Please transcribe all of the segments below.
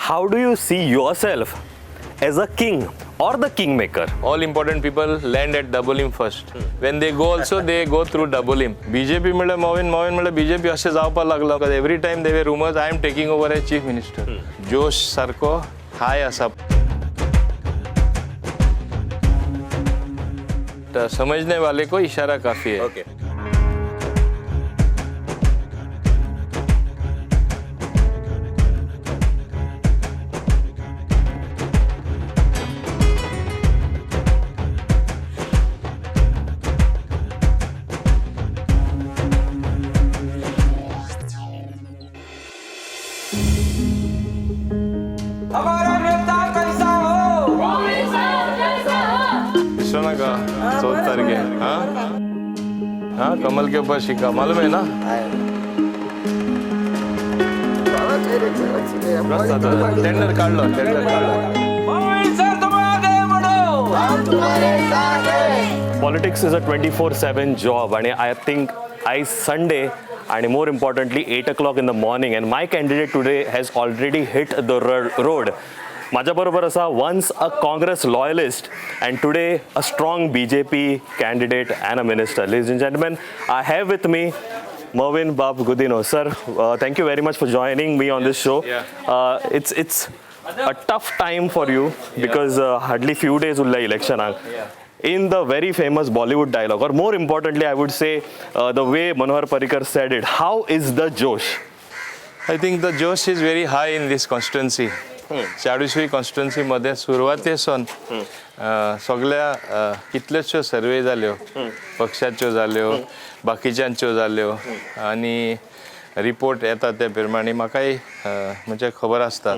how do you see yourself as a king or the kingmaker? All important people land at Dabolim first. When they go also, they go through Dabolim. BJP म्हणलं Mauvin म्हणलं BJP असे जावपाक लागला. Because every time they were rumors, I am taking over as chief minister. जोश सारको हाय असा. तो समझने वाले को इशारा काफी है. Okay. हमारा नेता कैसा हो? सुना का 14 तारीख है. हाँ कमल के ऊपर शिक्का मालूम है ना. टेंडर काढ लो. मोविन सर तुम आगे बढ़ो, हम तुम्हारे साथ हैं. Politics is a 24/7 job and I think Sunday and more importantly 8 o'clock in the morning and my candidate today has already hit the road. माझ्याबरोबर असा once a Congress loyalist and today a strong BJP candidate and a minister. Ladies and gentlemen, I have with me Mauvin Godinho. Sir, thank you very much for joining me on this show. It's a tough time for you because hardly few days ulla election in the very famous Bollywood dialogue, or more importantly, I would say the way Manohar Parrikar said it. How is the Josh? I think the Josh is very high in this constituency. 40वी constituency मध्ये सुरुवातेसून सगळ्या कितलेशो सर्वे जाल्यो, पक्षाच्यो जाल्यो, बाकीच्यांच्यो जाल्यो आणि report येता ते प्रमाणे म्हाकाय म्हणजे खबर आसता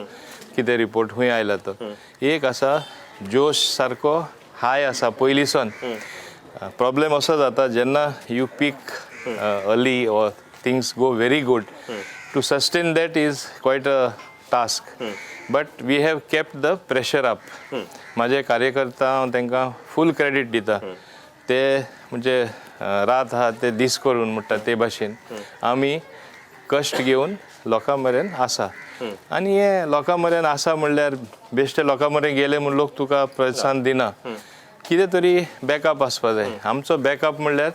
कितें रिपोर्ट खूंय आयला तो. एक आसा जोश सारको हाय आसा पयलींसून. प्रॉब्लेम असो जाता जेन्ना यू पीक अर्ली और things go very good, to sustain that is quite a task. But we have kept the pressure up. माझे कार्यकर्ता हांव तांकां फूल क्रेडीट दिता. ते म्हणजे रात आहा ते दीस करून म्हणटा ते भाशेन आमी कश्ट घेवन लोकां मेरेन आसा. आनी हे लोकां मेरेन आसा म्हणल्यार बेश्टे लोकां मेरेन गेले म्हूण लोक तुका प्रोत्साहन दिना. कितें तरी बॅकअप आसपा जाय. आमचो बॅकअप म्हणल्यार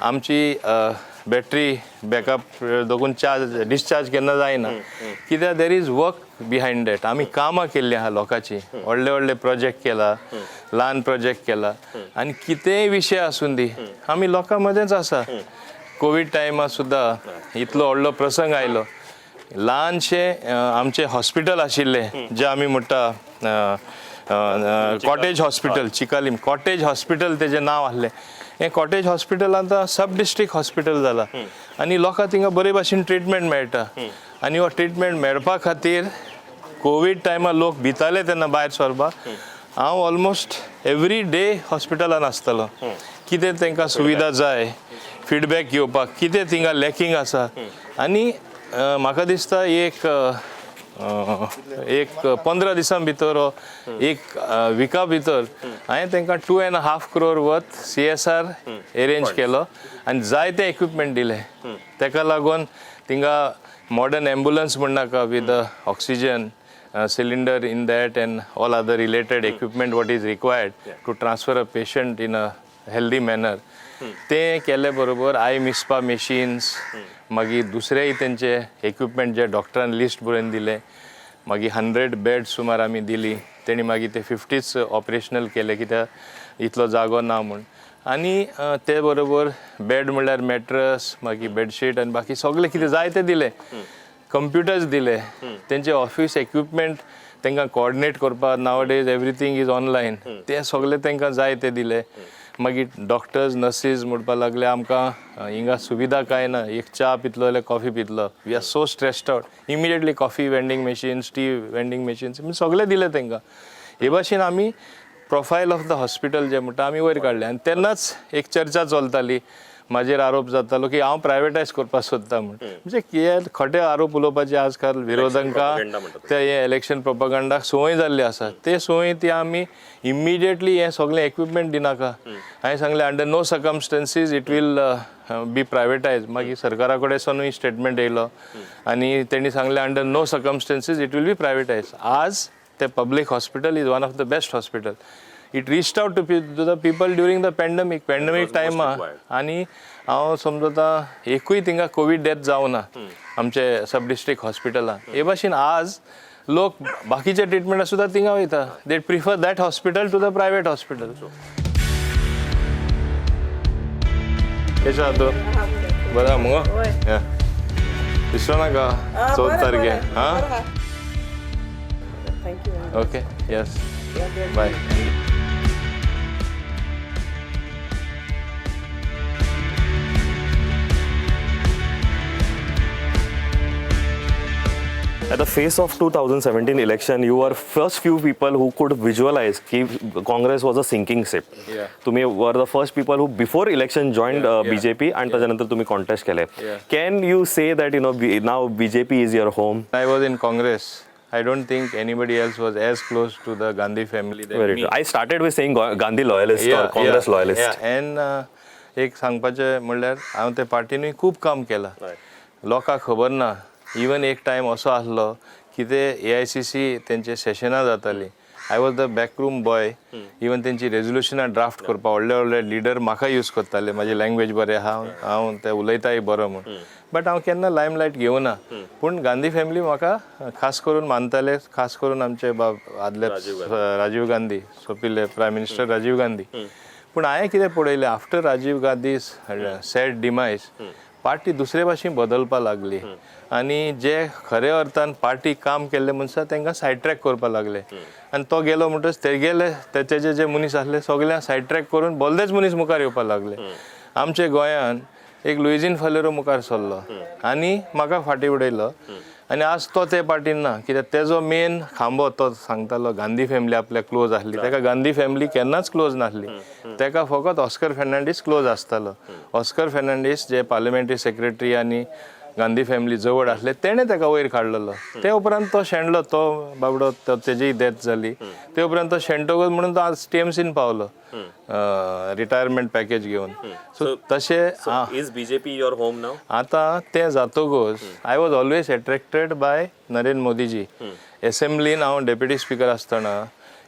आमची बॅटरी बॅकअप दोगून डिस्चार्ज केन्ना जायना. कित्याक there is work behind that. आमी कामां केल्लीं आहा लोकांची. व्हडले व्हडले प्रोजेक्ट केला, ल्हान प्रोजेक्ट केला आनी कितेंय विशय आसूं दी आमी लोकां मदेंच आसा. कोवीड टायमार सुद्दां इतलो व्हडलो प्रसंग आयलो. ल्हानशे आमचे हॉस्पिटल आशिल्ले जे आमी म्हणटा cottage hospital, Chicalim cottage hospital तेजें नांव आसलें. हें कॉटेज हॉस्पिटल आतां सब डिस्ट्रिक्ट हॉस्पिटल जालां आनी लोकांक थिंगा बरे भाशेन ट्रिटमेंट मेळटा. आनी हो ट्रिटमेंट मेळपा खातीर कोवीड टायमार लोक भिताले तेन्ना भायर सरपाक हांव ऑलमोस्ट एवरी डे हॉस्पिटलान आसतालो. कितें तांकां सुविधा जाय, फिडबॅक घेवपाक कितें थिंगा लॅकींग आसा. आनी म्हाका दिसता एक 15 दिसां भितर एक विका भितर हांवें तांकां 2.5 crore वर्थ CSR अरेंज केलो आनी जायते इक्विपमेंट दिले. ताका लागून थिंगा मॉडर्न एम्बुलन्स म्हणनाका with oxygen cylinder in that and all other related equipment what is required to transfer a patient in a healthy manner. ते केले बरोबर आय मिस्पा मशीन्स मागीर दुसरेय तेंचे इक्विपमेंट जे डॉक्टरान लिस्ट बरोवन दिले. मागीर 100 बेड्स सुमार आमी दिली. तेणी मागीर ते 50च ऑपरेशनल केले कित्याक इतलो जागो ना म्हूण. आनी ते बरोबर बेड म्हणल्यार मॅट्रस मागीर बेडशीट आनी बाकी सगळे कितें जाय ते दिले. कंप्युटर्स दिले. तेंचे ऑफिस इक्विपमेंट तांकां कोऑर्डिनेट करपाक now days everything is online. ते सगळे तांकां जाय ते दिले. मागीर डॉक्टर्स नर्सीस म्हणपाक लागले आमकां हिंगा सुविधा कांय ना. एक च्या पितलो जाल्यार कॉफी पितलो. We are so stressed out. Immediately coffee vending machines, tea vending machines सगळे दिले तांकां. हे भाशेन आमी प्रोफायल ऑफ द हॉस्पिटल जे म्हणटा आमी वयर काडलें. आनी तेन्नाच एक चर्चा चलताली म्हाजेर आरोप जातालो की हांव प्रायवेटायज करपाक सोदता म्हूण म्हणजे कितें खोटे आरोप उलोवपाचे आजकाल विरोधकांक ते हे इलेक्शन प्रोपागंडाक संवय जाल्ली आसा ते संवय ती आमी इमिडिएटली हें सगळें इक्विपमेंट दिनाका हांवें सांगलें under no circumstances it will be privatise मागीर सरकारा कडेन सावनूय स्टेटमेंट येयलो आनी तेणी सांगलें under no circumstances it will be privatise आज ते public hospital is one of the best hospital it reached out to the people during the pandemic टायमा आनी हांव समजता एकूय थिंगा कोवीड डेथ जावं ना आमचे सब डिस्ट्रिक्ट हॉस्पिटलान हे भाशेन आज लोक बाकीचे ट्रिटमेंटा सुद्दां थिंगा वयता they prefer that hospital to the private hospital केशें आहा तूं बरें आहा मुगो विसरो नाका 4 तारखेक हां okay yes bye At the face of 2017 election, you were first few people who could visualize that Congress was a sinking ship. Yeah. तुम्ही were the first people who before election joined BJP and त्याच्यानंतर तुम्ही contest केले. Can you say that now BJP is your home? I was in Congress. I don't think anybody else was as close to the Gandhi family than Very me. true. I started with saying Gandhi loyalist or Congress loyalist. Yeah. And एक सांगपाचें म्हणल्यार हांव ते पार्टीनूय खूब काम केलां लोकांक खबर ना इवन एक टायम असो आसलो की ते AICC तेंचे सेशनां जातालीं I was the backroom boy even तेंची रेजोल्युशनां ड्राफ्ट करपाक व्हडले लिडर म्हाका यूज करताले म्हाजी लँग्वेज बरें आहा हांव ते उलयताय बरो म्हूण बट हांव केन्ना लायमलायट घेवना पूण गांधी फॅमिली म्हाका खास करून मानताले खास करून आमचे आदले राजीव गांधी सोंपिल्ले प्रायम मिनिस्टर राजीव गांधी पूण हांवें कितें पळयलें after Rajiv Gandhi sad demise party दुसरे भाशेन बदलपा लागली आनी जे खरे अर्थान पार्टी काम केल्ले मनशां तांकां सायड ट्रॅक करपा लागले आनी तो गेलो म्हणटच ते गेले तेचे जे मनीस आसले सगळ्यांक सायड ट्रॅक करून बोलदेच मनीस मुखार येवपा लागले आमचे गोंयान एक लुइजीन फालेरो मुखार सरलो आनी म्हाका फाटीं उडयलो आनी आज तो ते पार्टीन ना कित्याक तेजो मेन खांबो तो सांगतालो गांधी फॅमिली आपल्या क्लोज आसली ताका गांधी फॅमिली केन्नाच क्लोज नासली ताका फकत ऑस्कर फेर्नांडीस क्लोज आसतालो ऑस्कर फेर्नांडीस जे पार्लिमेंटरी सेक्रेटरी आनी गांधी फॅमिली जवळ आसले तेणें ताका वयर काडलेलो ते उपरांत तो शेणलो तो बाबडो तेजी डेथ जाली ते उपरांत तो शेणटकच म्हणून तो आज TMCन पावलो रिटायरमेंट पॅकेज घेवन सो तशें Is BJP your home now? आतां तें जातकच I was always attracted by Narendra Modiji एसेंब्लीन हांव डेप्युटी स्पीकर आसतना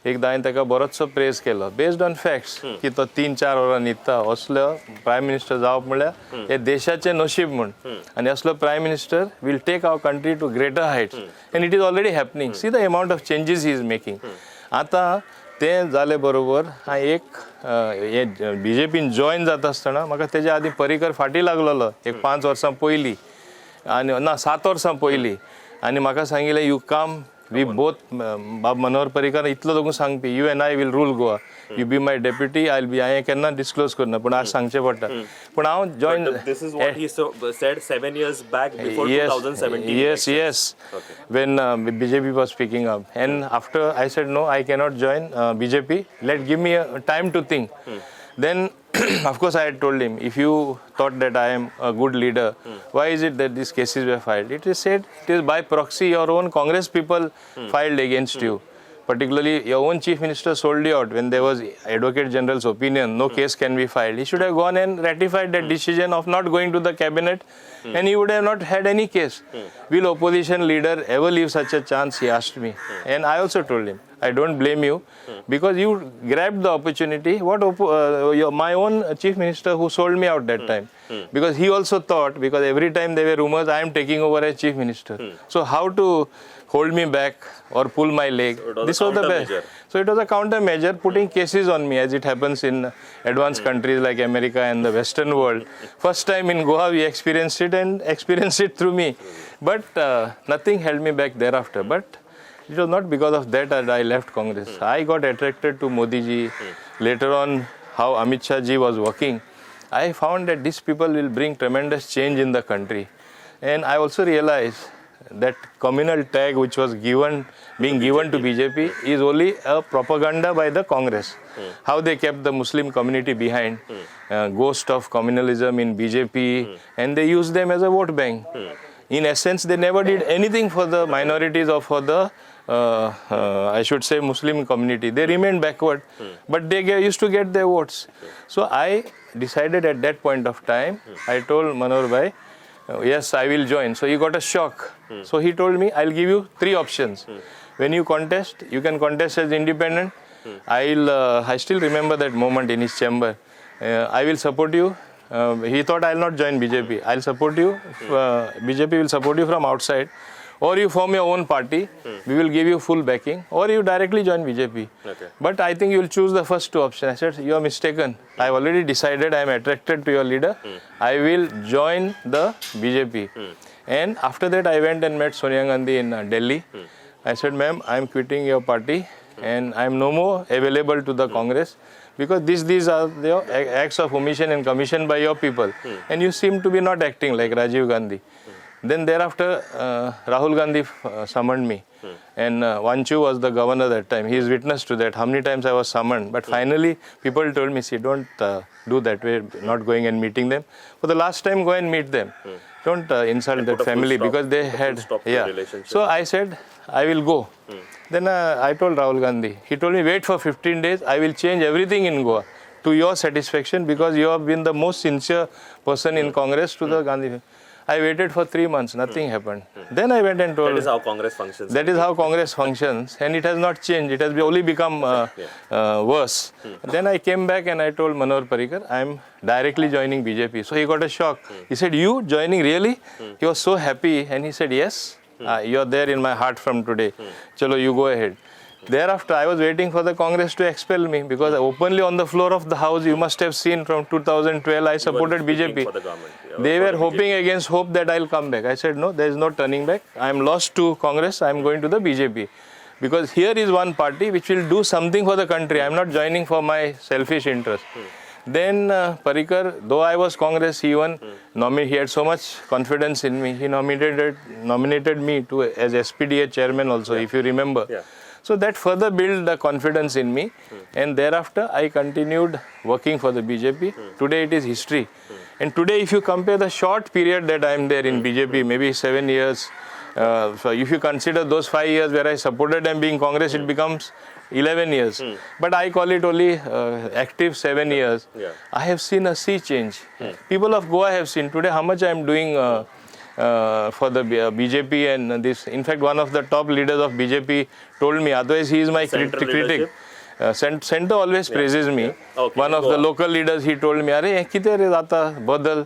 एकदां हांवें ताका बरोचसो प्रेज केलो बेस्ड ऑन फॅक्ट्स की तो 3-4 वरां न्हिदता असलो प्रायम मिनिस्टर जावप म्हणल्यार हे देशाचें नशीब म्हूण आनी असलो prime minister will take our country to greater heights and it is already happening see the amount of changes he is making आतां तें जाले बरोबर हांवें एक हे BJPन जॉयन जाता आसतना म्हाका तेज्या आदीं पर्रीकर फाटीं लागलेलो एक 5 वर्सां पयलीं आनी ना 7 वर्सां पयलीं आनी म्हाका सांगिल्लें यू कम वी बोथ बाब मनोहर पर्रीकर इतलो दोगूय सांगपी you and I will rule Goa you be my deputy I be हांवें केन्ना डिस्क्लोज करना पूण आज सांगचें पडटा पूण हांव join This is what he said 7 years back before 2017. Yes. When BJP was speaking up, and after I said no, I cannot join BJP. Give me a time to think. Then, of course, I had told him, if you thought that I am a good leader, why is it that these cases were filed? It is said it is by proxy. Your own Congress people filed against you. Particularly, your own chief minister sold you out when there was Advocate General's opinion, no case can be filed. He should have gone and ratified that decision of not going to the cabinet and he would have not had any case. Will opposition leader ever leave such a chance, he asked me. And I also told him, I don't blame you because you grabbed the opportunity. My own chief minister who sold me out that time. Because he also thought, because every time there were rumors, I am taking over as chief minister. So how to hold me back or pull my leg. This was the best. So it was a countermeasure, putting cases on me as it happens in advanced countries like America and the Western world. First time in Goa we experienced it and experienced it through me. But nothing held me back thereafter. But it was not because of that I left Congress. I got attracted to Modi ji. Later on, how Amit Shah ji was working, I found that these people will bring tremendous change in the country. And I also realized that communal tag which was being given to BJP is only a propaganda by the Congress. How they kept the Muslim community behind, ghost of communalism in BJP, and they used them as a vote bank. In essence, they never did anything for the minorities or for the I should say Muslim community. They remained backward, but they used to get their votes. So I decided at that point of time, I told Manor Bhai, yes, I will join. So he got a shock. So he told me, I'll give you 3 options. When you contest, you can contest as independent. I still remember that moment in his chamber. I will support you. He thought I'll not join BJP. I'll support you. BJP will support you from outside. Or you form your own party, we will give you full backing, or you directly join BJP. Okay. But I think you will choose the first 2 options. I said, you are mistaken. I have already decided I am attracted to your leader. I will join the BJP. And after that, I went and met Sonia Gandhi in Delhi. I said, ma'am, I am quitting your party and I am no more available to the Congress because these are the acts of omission and commission by your people. And you seem to be not acting like Rajiv Gandhi. Then thereafter, Rahul Gandhi summoned me, and Vanchu was the governor that time. He is witness to that. How many times I was summoned? But finally, people told me, see, don't do that way, not going and meeting them. For the last time, go and meet them. Don't insult that family because they had, So I said, I will go. Then I told Rahul Gandhi. He told me, wait for 15 days. I will change everything in Goa to your satisfaction because you have been the most sincere person in Congress to the Gandhi. I waited for 3 months, nothing happened. Then I went and told... That is how Congress functions. That is how Congress functions, and it has not changed. It has only become worse. Then I came back and I told Manohar Parrikar, I am directly joining BJP. So he got a shock. He said, you joining really? He was so happy and he said, yes, you are there in my heart from today. Chalo, you go ahead. Thereafter, I was waiting for the Congress to expel me because openly on the floor of the house, you must have seen from 2012, I supported BJP. They were hoping against hope that I'll come back. I said, no, there is no turning back. I am lost to Congress. I am going to the BJP. Because here is one party which will do something for the country. I am not joining for my selfish interest. Then Parrikar, though I was Congress, he even he had so much confidence in me. He nominated me to as SPDA chairman also, if you remember. So that further built the confidence in me, and thereafter I continued working for the BJP. Today it is history. And today if you compare the short period that I am there in BJP, maybe 7 years, so if you consider those 5 years where I supported them being Congress, it becomes 11 years. But I call it only active 7 years. I have seen a sea change. People of Goa have seen today how much I am doing for the BJP and this. In fact, one of the top leaders of BJP told me, otherwise he is my critic. Center always praises me. One of the local leaders, he told me, अरे किती रे आता बदल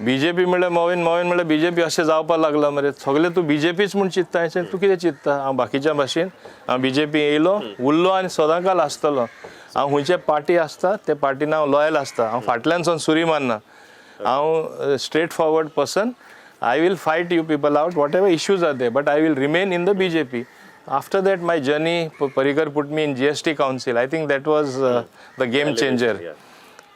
BJP म्हणलं मोविन म्हणलं BJP असे जावपाक लागला मरे सगळे तू BJPच म्हूण चित्ता तू कितें चित्ता हांव बाकीच्या भाशेन हांव BJP येयलो उरलो आनी सदांकाल आसतलो हांव खंयचे पार्टी आसता ते पार्टीन हांव लॉयल आसता हांव फाटल्यानसून सुरी मारना हांव straight forward person I will fight you people out, whatever issues are there, but I will remain in the BJP. After that, my journey, Parrikar put me in GST Council. I think that was the game changer.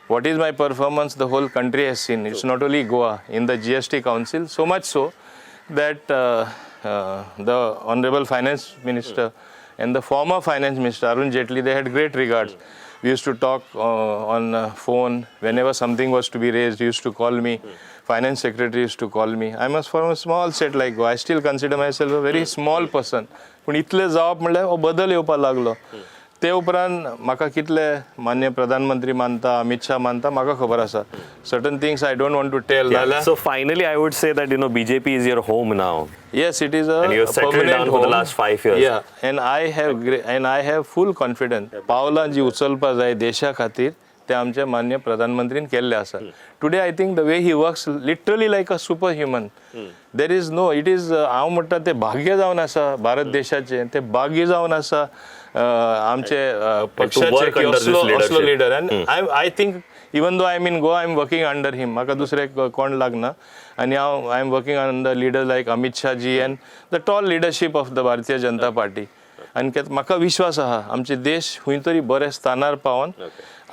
What is my performance, the whole country has seen. It's not only Goa, in the GST Council, so much so that the Honorable Finance Minister and the former Finance Minister, Arun Jaitley, they had great regards. We used to talk on phone. Whenever something was to be raised, he used to call me. Finance Secretary used to call me. I was from a small state like Goa. I still consider myself a very small person. पण इतले जावप म्हणल्यार हो बदल येवपाक लागलो. ते उपरांत म्हाका कितले मान्य प्रधानमंत्री मानता, अमित शाह मानता, म्हाका खबर आसा. Certain things I don't want to tell. So finally, I would say that BJP is your home now. Yes, it is a and you settled permanent down home. for the last 5 years. Yeah, and I have full confidence. पावलां जी उचलपा जाय देशा खातीर ते आमचे मान्य प्रधानमंत्रीन केल्ले आसा. Today I think the way he works literally like a superhuman. There is no, it is हांव म्हणटा ते भाग्य जावन आसा भारत देशाचे ते भाग्य जावन आसा आमचे पक्षाचे असलो leader. And I think even though I am in Goa, I am working under him. म्हाका दुसरे कोण लागना. And now I am working under leaders like Amit Shah ji and the tall leadership of the Bharatiya Janata Party. And म्हाका विश्वास आहा आमचे देश खंय तरी बरे स्थानार पावन.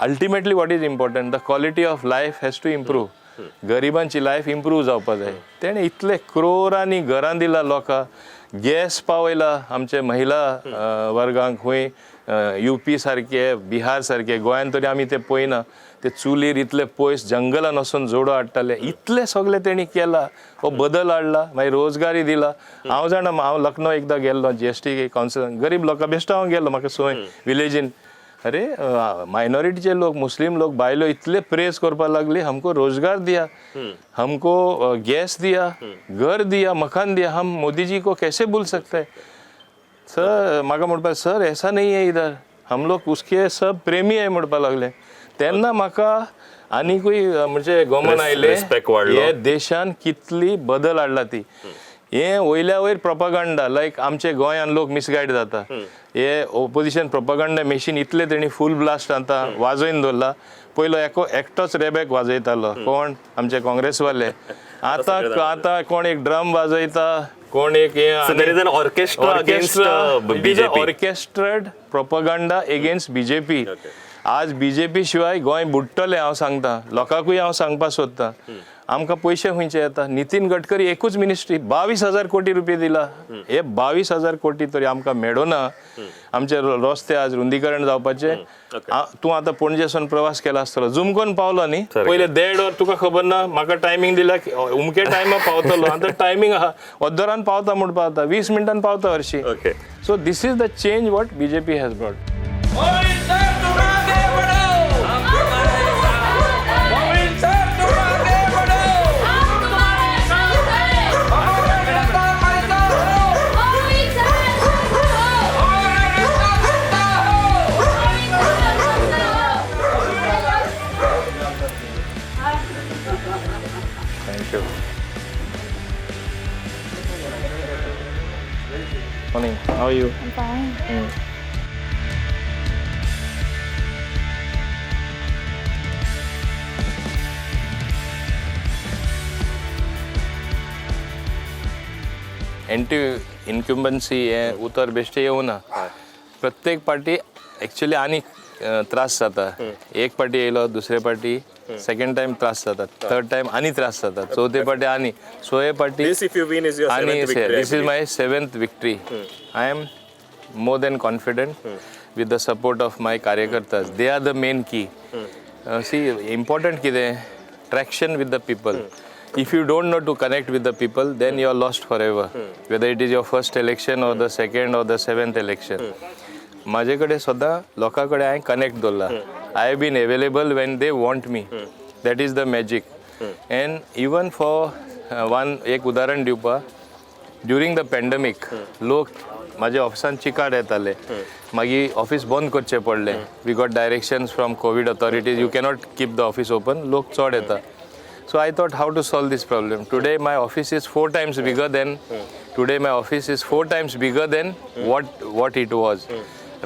Ultimately, what is important, the quality of life has to improve. गरिबांची life improve जावपा जाय. तेणें इतले क्रोरांनी घरां दिला लोकांक, गॅस पावयला आमचे महिला वर्गांक. खंय UP सारके, बिहार सारके, गोंयांत तरी आमी ते पळयना, ते चुलीर इतले पयस जंगलान वचून जोडो हाडटाले. इतले सगळे तेणी केला, हो बदल हाडला. मागीर रोजगारी दिला. हांव जाणा, हांव लखनौ एकदां गेल्लो GST कावन्सिल, गरीब लोकां बेश्टो हांव गेल्लो, म्हाका सोय विलेजीन. अरे मायनॉरिटीचे लोक, मुस्लिम लोक, बायलो इतले प्रेस करपाक लागली, हमको रोजगार दिया, हमको गैस दिया, घर दिया, मकान दिया, हम मोदी जी को कैसे भूल सकते हैं. सर म्हाका म्हणपाक, सर ऐसा नहीं है इधर, हम लोग उसके सब प्रेमी आहे म्हणपाक लागले. तेन्ना म्हाका आनीकूय म्हणजे गोमन आयले, हे देशान कितली बदल हाडला ती. हे वयल्या वयर प्रोपागंडा, लायक आमचे गोंयान लोक मिसगायड जाता. हे ओपोजिशन प्रोपागंडा मेशीन इतले तेणी फूल ब्लास्ट आतां वाजोवन दवरला. पयलो एकटोच रेबॅक वाजयतालो, कोण? आमचे काँग्रेसवाले. आतां कोण एक ड्रम वाजयता, कोण एक ऑर्केस्ट्रेड प्रोपागंडा एगेन्स्ट BJP. आज BJP शिवाय गोंय बुडटलें, हांव सांगता. लोकांकूय हांव सांगपाक सोदतां, आमकां पयशे खंयचे येता. नितीन गडकरी एकूच मिनिस्ट्री 22,000 कोटी रुपये दिला. हे 22,000 कोटी तरी आमकां मेळोना. आमचे रस्ते आज रुंदीकरण जावपाचे. तूं आतां पणजेसून प्रवास केला आसतलो, झूम करून पावलो न्ही. पयले 1.5 वर तुका खबर ना, म्हाका टायमींग दिला, उमके टायमा पावतलो. आतां टायमींग आहा, वद्दोरान पावता म्हणपाक आतां 20 मिनटान पावता हरशी. So this is the change what BJP has brought. Mauvin sir तुम आगे बढ़ो, मोविन सर तुम आगे बढ़ो, हम तुम्हारे साथ हैं, हमारा रास्ता कैसा हो, मोविन सर हमारा रास्ता कैसा हो, Mauvin sir. Thank you. Morning, how are you? I'm fine. Anti incumbency हे उतर बेश्टे येवना. प्रत्येक पार्टी एक्चुअली आनी त्रास जाता. एक पार्टी येयलो, दुसरे पार्टी सेकंड टाइम त्रास जाता, थर्ड टाइम आनी त्रास जाता, चौथे पार्टी आनी. सो हे party This, if you win, is your आनी 7th victory, I this is my 7th victory. I am more than confident with the support of my कार्यकर्तास. They are the main key. See, important कितें? Traction with the people. If you don't know to connect with the people, then you are lost forever. Whether it is your first election or the second or the 7th election. माझे कडेन सदां लोकां कडेन हांवें connect दवरला. I have been available when they want me. That is the magic. And even for एक उदाहरण दिवपाक, ड्युरींग द पॅन्डेमीक लोक माझ्या ऑफिसान चिकाड येताले, मागीर ऑफिस बंद करचें पडलें. We got directions from Covid authorities, you cannot keep the office open. लोक चड येता. So I thought how to solve this problem. Today my office is 4 times bigger than what it was.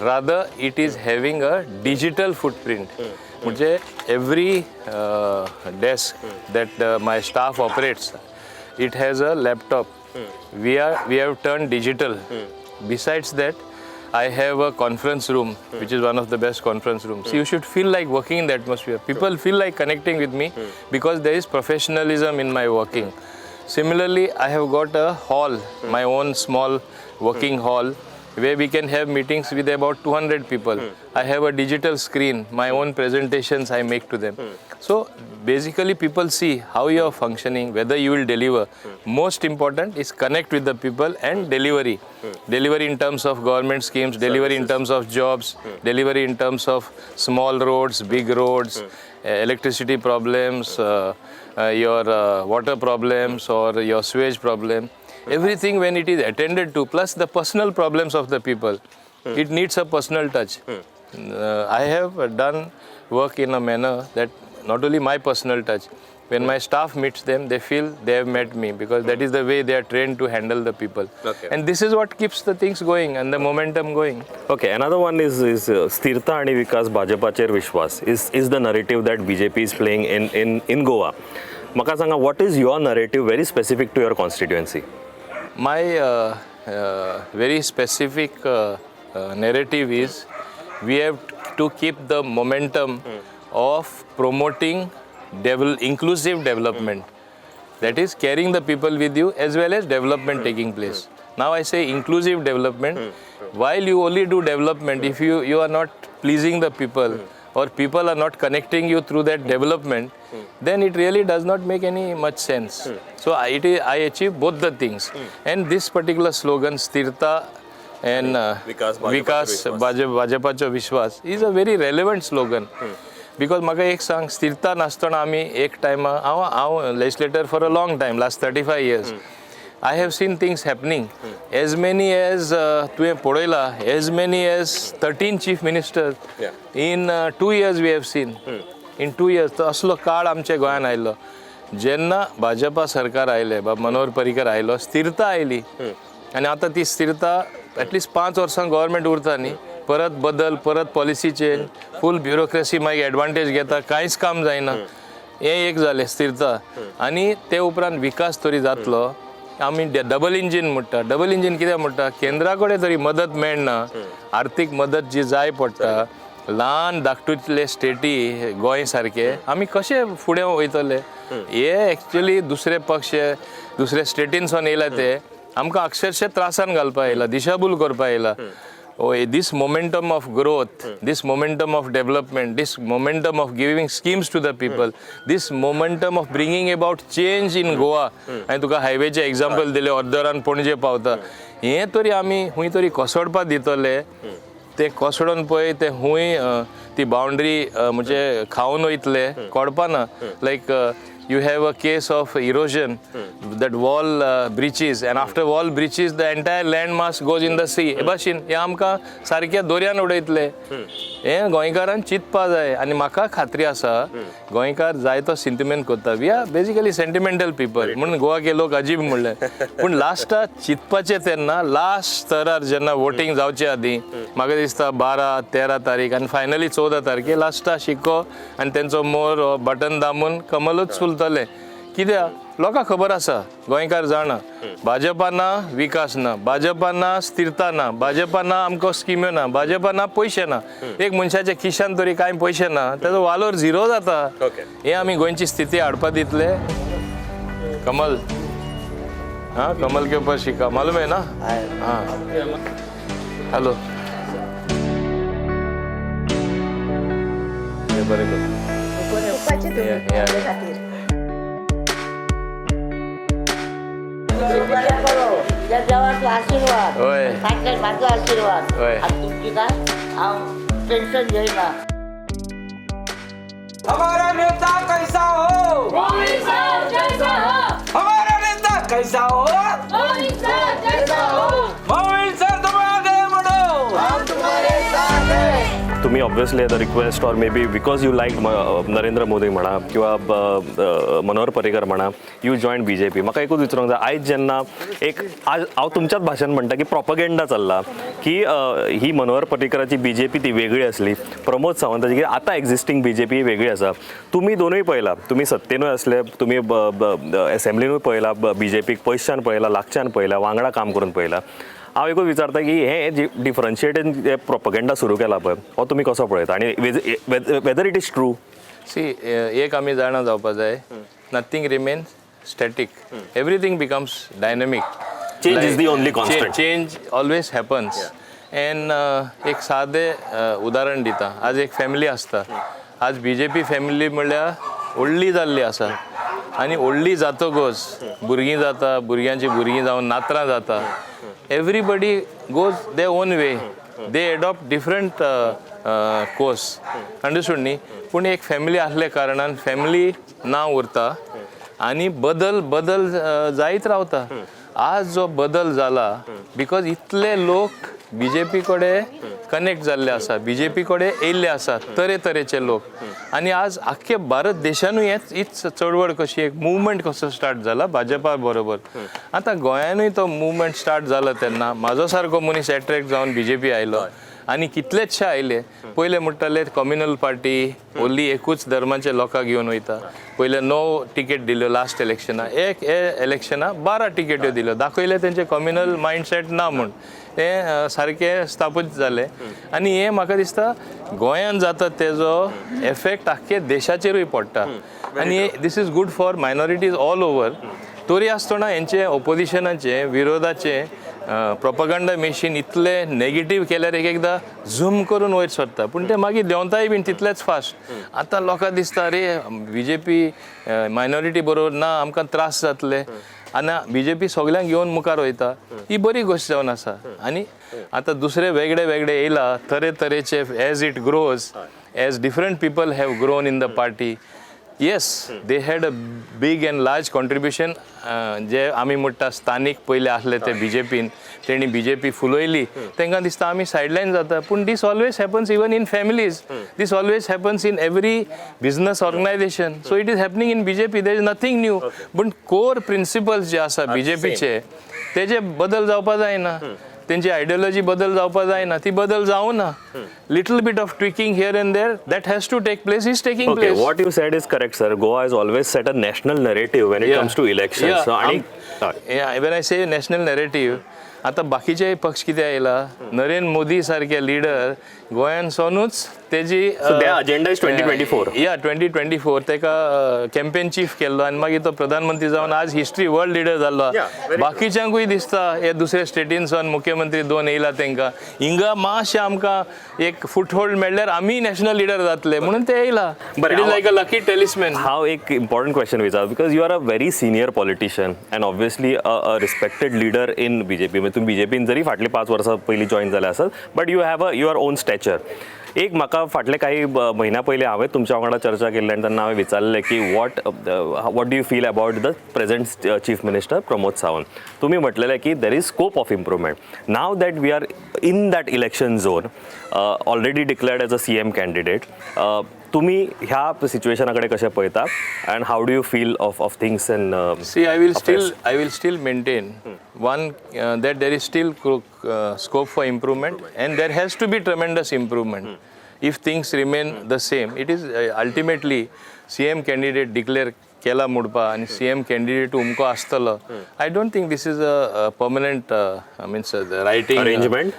Rather it is having a digital footprint. म्हणजे every desk that my staff operates, it has a laptop. We have turned digital. Besides that, I have a conference room, which is one of the best conference rooms. So you should feel like working in the atmosphere. People feel like connecting with me because there is professionalism in my working. Similarly, I have got a hall, my own small working hall, where we can have meetings with about 200 people. I have a digital screen, my own presentations I make to them. So basically people see how you are functioning, whether you will deliver. Most important is connect with the people and delivery. Delivery in terms of government schemes, delivery in terms of jobs, delivery in terms of small roads, big roads, electricity problems, your water problems or your sewage problem. Everything when it is attended to, plus the personal problems of the people, it needs a personal touch. I have done work in a manner that not only my personal touch, when my staff meets them, they feel they have met me because that is the way they are trained to handle the people. Okay. And this is what keeps the things going and the momentum going. Okay, another one is स्थिरता आणि विकास भाजपाचेर विश्वास is the narrative that BJP is playing in Goa. म्हाका सांगा, what is your narrative very specific to your constituency? My very specific narrative is we have to keep the momentum of promoting inclusive development. That is carrying the people with you as well as development taking place. Now I say inclusive development. While you only do development, if you are not pleasing the people or people are not connecting you through that development, then it really does not make any much sense. So I achieve both the things. And this particular slogan, Sthirta and Vikas Bhajapacho Vishwas, is a very relevant slogan. Because म्हाका एक सांग, स्थिरता नासतना आमी एक टायमा हांव legislator for a long time, last 35 years. I have seen things happening. As many as तुवें पळयला, as many as 13 chief ministers in 2 years we have seen. In 2 years तो असलो काळ आमच्या गोंयान आयलो. जेन्ना भाजपा सरकार आयले, मनोहर पर्रीकर आयलो, स्थिरता आयली. आनी आतां ती स्थिरता एटलिस्ट 5 वर्सां गव्हर्मेंट उरता न्ही, परत बदल, परत पॉलिसी चेंज, फूल ब्युरोक्रेसी मागीर एडवांटेज घेता, कांयच काम जायना. हें एक जालें स्थिरता. आनी ते उपरांत विकास तरी जातलो. आमी डबल इंजीन म्हणटा. डबल इंजीन कित्याक म्हणटा? केंद्रा कडेन तरी मदत मेळना, आर्थीक मदत जी जाय पडटा, ल्हान धाकटुतले स्टेटी गोंय सारके आमी कशे फुडें वयतले? हे एक्चुअली दुसरे पक्ष दुसरे स्टेटीनसून येयला ते आमकां अक्षरशः त्रासान घालपाक येयला, दिशाभूल करपाक येयला. This momentum of growth, this momentum of development, this momentum of giving schemes to the people, this momentum of bringing about change in Goa, आणि तुका हायवेचे एग्जाम्पल दिले, अर्दरान पणजे पावता, हें तरी आमी खूंय तरी कोसळपाक दितले. ते कोसळोन पळय ते खूंय ती बाउंड्री म्हणजे खावन वयतले, कळपाना. लायक you have a case of erosion, that wall breaches, and after wall breaches the entire land mass goes in the sea. हे भाशेन हे आमकां सारक्या दोर्यान उडयतले. हें गोंयकारान चिंतपा जाय. आनी म्हाका खात्री आसा गोंयकार जाय तो सेंटिमेंट करता. We are basically sentimental people म्हणून गोवाके लोक अजीब म्हणले. पूण लास्टाक चिंतपाचें तेन्ना लास्ट स्तरार जेन्ना वोटींग जावचे आदीं म्हाका दिसता 12-13 तारीख आनी फायनली 14 तारखेर लास्टाक शिक्को आनी तेंचो मोर बटन दामून कमलूच फुलतलें. कित्याक लोकांक खबर आसा, गोंयकार जाणा, भाजपा ना विकास ना, भाजपा ना स्थिरता ना, भाजपा ना आमकां स्किम्यो ना, भाजपा ना पयशे ना. एक मनशाच्या खिशान तरी कांय पयशे ना, तेजो वालोर झिरो जाता. हे आमी गोंयची स्थिती हाडपा दितले. कमल, हाँ कमल के ऊपर शिक्का मालूम है ना? हाँ हेलो बरें देवाचो आशीर्वाद, होय. साक्षात माझो आशीर्वाद. होय. आणि तुमची काय हांव टेन्शन घेयना. हमारा नेता कैसा हो? मोदी साहब जैसा हो, हमारा नेता कैसा हो? मोदी साहब जैसा हो. मोविन सर तुम आगे बढ़ो, हम तुम्हारे साथ हैं. तुम्ही obviously the request or may be because you like Narendra Modi म्हणा किंवा मनोहर पर्रीकर म्हणा, यू जॉईन BJP. म्हाका एकूच विचारूंक जाय, आयज जेन्ना एक आज हांव तुमच्याच भाशेन म्हणटा की प्रोपगेंडा चल्ला की ही मनोहर पर्रीकराची BJP ती वेगळी आसली, प्रमोद सावंताची की आतां एक्झिस्टींग BJP ही वेगळी आसा. तुम्ही दोनूय पळयला, तुम्ही सत्तेनूय असले, तुम्ही एसेंब्लीनूय पळयला, BJPक पयसच्यान पळयला, लागच्यान पळयला, वांगडा काम करून पळयला. हांव एकूच विचारता की हे जे डिफरन्शिएटेड जे प्रोपगेंडा सुरू केला पळय, हो तुमी कसो पळयता आनी whether it is true? See एक आमी जाणा जावपा जाय, nothing remains static, everything becomes dynamic. Change is the only constant. Change always happens. And एक सादे उदाहरण दिता. आज एक फॅमिली आसता. आज BJP फॅमिली म्हणल्यार व्हडली जाल्ली आसा आनी व्हडली जातकच भुरगीं जाता, भुरग्यांची भुरगीं जावन नातरां जाता. एवरीबडी गोज दे ओन वे, दे एडॉप्ट डिफरंट कोर्स, अंडरस्टूड न्ही. पूण एक फॅमिली आसले कारणान फॅमिली नांव उरता आनी बदल जायत रावता. आज जो बदल जाला बिकॉज इतले लोक BJP कडेन कनेक्ट जाल्ले आसा, BJP कडेन येयल्ले आसा, तरेतरेचे लोक. आनी आज आख्खे भारत देशानूय हीच चळवळ कशी, एक मुवमेंट कसो स्टार्ट जाला भाजपा बरोबर. आतां गोंयानूय तो मुवमेंट स्टार्ट जालो तेन्ना म्हाजो सारको मनीस एट्रॅक्ट जावन BJP आयलो आनी कितलेशे आयले पयले म्हणटाले कम्युनल पार्टी ओन्ली एकूच धर्माचे लोकांक घेवन वयता पयले 9 टिकेट दिल्यो लास्ट इलेक्शना एक इलेक्शना 12 टिकेट्यो दिल्यो दाखयले तेंचे कम्युनल मायंडसेट ना म्हूण हे सारके स्थापीत जाले आनी हे म्हाका दिसता गोंयांत जाता तेजो एफेक्ट आख्खे देशाचेरूय पडटा आनी this is good for minorities all over तरी आसतना हेंचे ओपोजिशनाचे विरोधाचे प्रोपगंडा मेशीन इतले नेगेटीव केल्यार एक एकदां झूम करून वयर सरता पूण ते मागीर देंवताय बीन तितलेच फास्ट आतां लोकांक दिसता अरे BJP मायनॉरिटी बरोबर ना आमकां त्रास जातले आनी BJP सगळ्यांक घेवन मुखार वयता ही बरी गोश्ट जावन आसा आनी आतां दुसरे वेगळे वेगळे येयला तरेतरेचे as it grows as different people have grown in the party yes they had a big and large contribution जे आमी म्हणटा स्थानीक पयले आसले ते BJPन तेणी BJP फुलयली तांकां दिसता आमी सायडलायन जाता पूण this always happens even in families this always happens in every business organization so it is happening in BJP there is nothing new पूण कोर प्रिंसिपल्स जे आसा BJPचे तेजे बदल जावपा जायना तेंची आयडियोलॉजी बदल जावपा जायना ती बदल जावं ना little bit of tweaking here and there that has to take place is taking Okay, place what you said is correct, sir. Goa has always set a national narrative when it comes to elections. So, when I say national narrative, आता बाकीचे पक्ष कितें आयला नरेंद्र मोदी सारखे leader गोंयान सोनूच तेजी their agenda is 2024. 2024 तेका campaign chief केल्लो आनी मागीर तो प्रधानमंत्री जावन आज हिस्ट्री वर्ल्ड लिडर जाल्लो बाकीच्यांकूय दिसता हे दुसरे स्टेटीनसून मुख्यमंत्री 2 येयला तेंकां हिंगा मातशें आमकां एक फुटहोल्ड मेळ्ळ्यार आमी नॅशनल लिडर जातले म्हणून ते येयला it is like a lucky talisman हांव एक इम्पॉर्टंट क्वेश्चन विचार because you are a very senior politician and obviously a respected leader in BJP तुम्ही BJPन जरी फाटली 5 वर्सां पयलीं जॉईन जाले आसत but you have a your own stature एक म्हाका फाटले काही महिन्या पयलीं हांवें तुमच्या वांगडा चर्चा केल्ली आनी तेन्ना हांवें विचारलें की what do you feel about the present chief minister Pramod Sawant तुमी म्हटलेलें की there is scope of improvement now that we are in that election zone already declared as a CM candidate तुम्ही ह्या सिच्युएशना कडेन कशें पळयता and how do you feel of things and See, I will still maintain one that there is still scope for improvement, and there has to be tremendous improvement. If things remain the same, it is ultimately CM candidate declare केला मुडपा आणि CM candidate उमको आसतलो. I don't think this is a permanent writing Arrangement?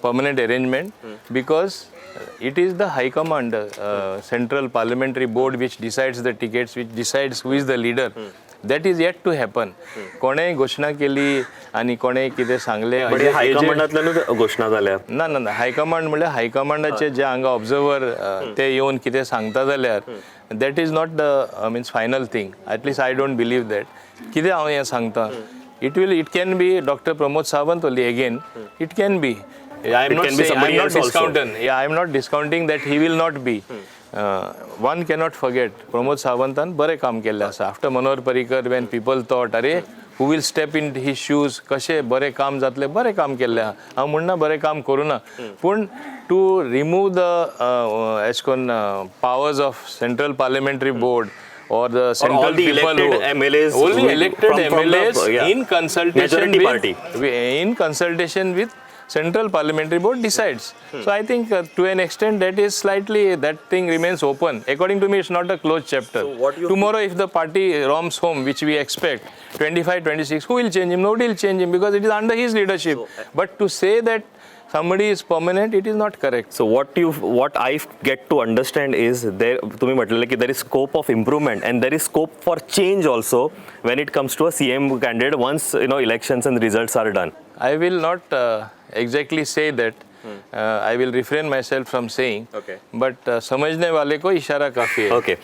Permanent arrangement because it is the High Command, Central Parliamentary Board, which decides the tickets, which decides who is the leader. That is yet to happen. कोणेय घोषणा केली आणि कोणेय कितें सांगले हायकमांडांतल्यानूच घोषणा जाल्या ना ना ना हायकमांड म्हणल्यार हायकमांडाचे जे हांगा ऑब्जर्वर ते येवन कितें सांगता जाल्यार that is not the final thing at least I don't believe that कितें हांव हें सांगता it can be doctor Pramod Sawant only again it can be I am not discounting that he will not be. One cannot forget Pramod Sawantan बरे काम केल्ले आसा after Manohar Parrikar when people thought अरे who will step in his shoes कशे बरे काम जातले बरे काम केल्ले आहा हांव म्हणना बरे काम करूना पूण to remove the ash cone powers of central parliamentary board or the central people only elected MLAs in consultation with Central Parliamentary Board decides. So I think to an extent that is slightly, that thing remains open. According to me, it's not a closed chapter. Tomorrow if the party roams home, which we expect, 25, 26, who will change him? Nobody will change him because it is under his leadership. But to say that somebody is permanent, it is not correct. So what I get to understand is तुम्ही म्हटलेले की there is scope of improvement and there is scope for change also when it comes to a CM candidate once elections and results are done. I will not exactly say that. I will refrain myself from saying. Okay. But समझने वाले को इशारा काफी है. Okay.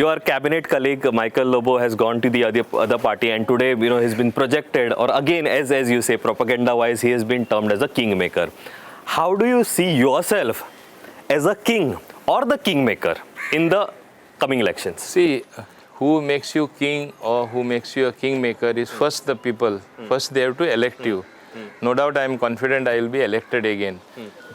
Your cabinet colleague Michael Lobo has gone to the other party and today he's been projected or again as you say propaganda wise he has been termed as a kingmaker. How do you see yourself as a king or the kingmaker in the coming elections? See, who makes you king or who makes you a kingmaker is first the people. First they have to elect you. No doubt I am confident I will be elected again.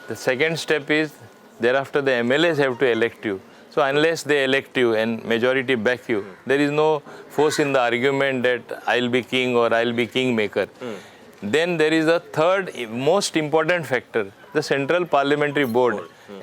The second step is thereafter the MLAs have to elect you. So unless they elect you and majority back you, there is no force in the argument that I'll be king or I'll be kingmaker. Then there is a third most important factor, the Central Parliamentary Board,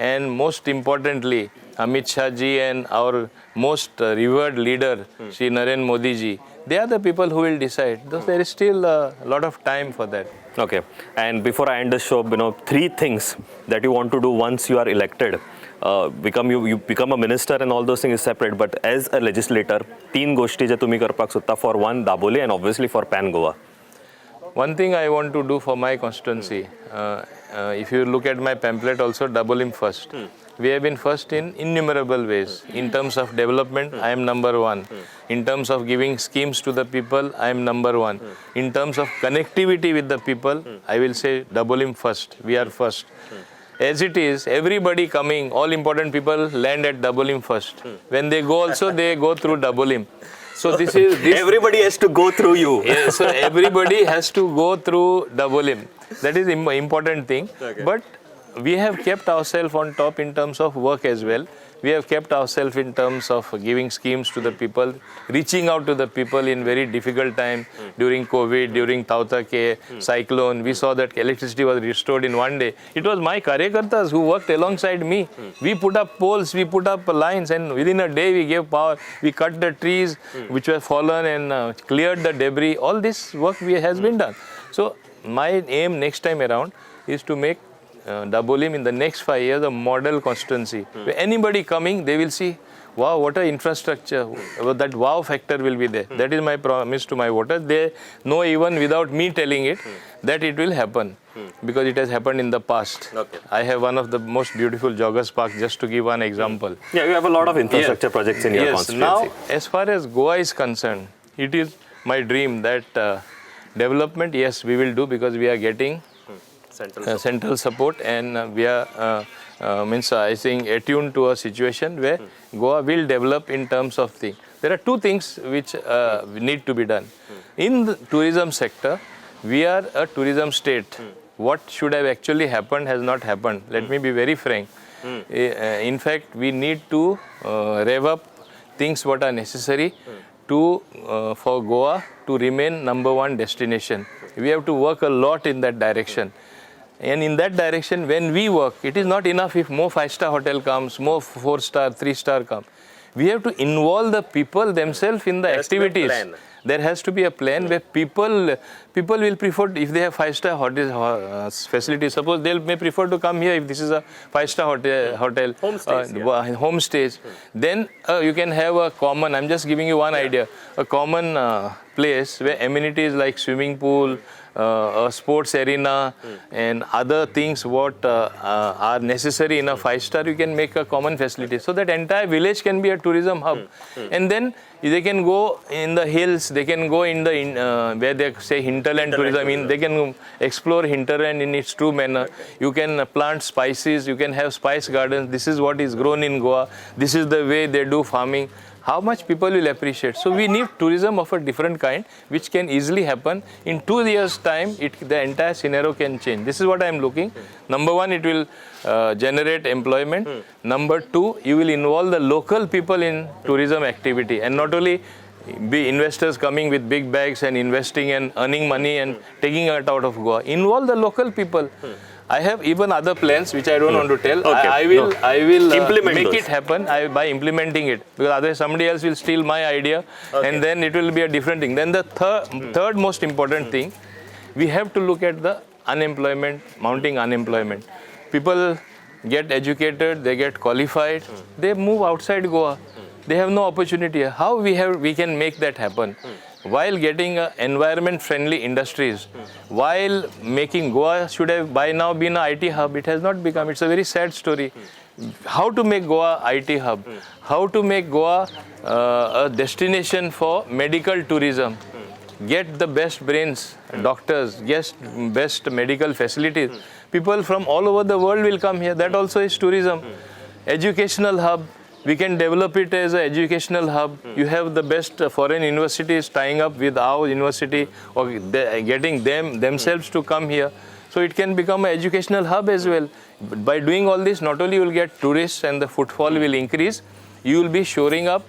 and most importantly, Amit Shah ji and our most revered leader, Shri Narendra Modi ji, they are the people who will decide. Though there is still a lot of time for that. Okay. And before I end the show, 3 things that you want to do once you are elected. You become a minister and all those things is separate. But as a legislator, 3 गोष्टी जे तुम्ही करपाक सोदता for one Daboli and obviously for Pan Goa. One thing I want to do for my constituency, if you look at my pamphlet also, Dabolim first. We have been first in innumerable ways. In terms of development, I am number 1. In terms of giving schemes to the people, I am number 1. In terms of connectivity with the people, I will say Dabolim first. We are first. As it is, everybody coming, all important people land at Dabolim first. When they go also, they go through Dabolim. So this Everybody has to go through you. Yeah, so everybody has to go through Dabolim. That is the important thing. Okay. But we have kept ourselves on top in terms of work as well. We have kept ourselves in terms of giving schemes to the people, reaching out to the people in very difficult time during COVID, during Tautake, cyclone. We saw that electricity was restored in one day. It was my karyakartas who worked alongside me. We put up poles, we put up lines, and within a day we gave power. We cut the trees which were fallen and cleared the debris. All this work has been done. So my aim next time around is to make Dabolim in the next 5 years a model constituency. Where anybody coming, they will see, wow, what an infrastructure. That wow factor will be there. That is my promise to my voters. They know even without me telling it that it will happen because it has happened in the past. Okay. I have one of the most beautiful joggers park, just to give one example. Yeah, you have a lot of infrastructure projects in your Yes. constituency. Now, as far as Goa is concerned, it is my dream that development, yes, we will do because we are getting central support, and we are I think attuned to a situation where Goa will develop in terms of things. There are 2 things which need to be done. In the tourism sector, we are a tourism state. What should have actually happened has not happened. Let me be very frank. In fact, we need to rev up things what are necessary to for Goa to remain number 1 destination. We have to work a lot in that direction. And in that direction, when we work, it is not enough if more 5-star hotel comes, more 4-star, 3-star come. We have to involve the people themselves in the activities. There has to be a plan where people will prefer, if they have 5-star hotel facilities, suppose they may prefer to come here if this is a 5-star hotel homestays. Then you can have a common, I'm just giving you one idea, a common place where amenities like swimming pool, a sports arena and other things what are necessary in a 5-star, you can make a common facility. So that entire village can be a tourism hub. And then they can go in the hills, they can go in the where they say hinterland tourism. I mean, they can explore hinterland in its true manner. You can plant spices, you can have spice gardens. This is what is grown in Goa. This is the way they do farming. How much people will appreciate. So we need tourism of a different kind, which can easily happen. In 2 years' time, the entire scenario can change. This is what I am looking. Number 1, it will generate employment. Number 2, you will involve the local people in tourism activity, and not only be investors coming with big bags and investing and earning money and taking it out of Goa. Involve the local people. I have even other plans which I don't want to tell. Okay. I will Implement make those. it happen by implementing it, because otherwise somebody else will steal my idea, and then it will be a different thing. Then the third most important thing, we have to look at the unemployment, mounting unemployment. People get educated, they get qualified, they move outside Goa. They have no opportunity. How we can make that happen? While getting environment friendly industries, while making Goa should have by now been an IT hub, it has not become. It's a very sad story. How to make Goa IT hub? How to make Goa a destination for medical tourism? Get the best brains, doctors, get best medical facilities. People from all over the world will come here. That also is tourism. Educational hub. We can develop it as an educational hub. You have the best foreign universities tying up with our university or getting themselves to come here. So it can become an educational hub as well. By doing all this, not only you will get tourists and the footfall will increase, you will be shoring up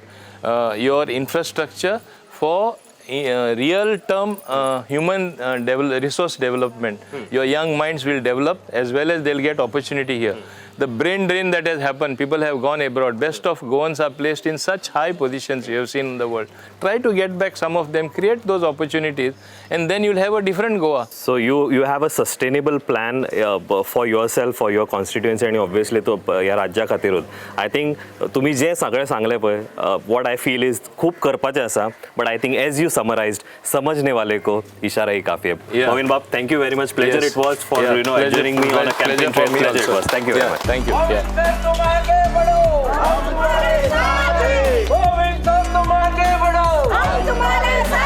your infrastructure for real term human resource development. Your young minds will develop as well as they'll get opportunity here. The brain drain that has happened, people have gone abroad. Best of Goans are placed in such high positions you have seen in the world. Try to get back some of them, create those opportunities, and then you'll have a different Goa. So you have a sustainable plan for yourself, for your constituency, and obviously तो ह्या राज्या खातीरूच. I think तुम्ही जे सगळें सांगलें पळय, what I feel is खूप करपाचें आसा, but I think as you summarized, समझने वाले को इशारा ही काफी है. Yeah. Mouvin Bab, thank you very much. Pleasure Yes. it was for Yeah, pleasure. adjourning me on a campaign Pleasure for trail. me Pleasure it also. was. Thank you very Yeah, much. Thank you. Yeah. तुम आगे बढ़ो हम तुम्हारे साथ हैं गोविंद तुम आगे बढ़ो हम तुम्हारे साथ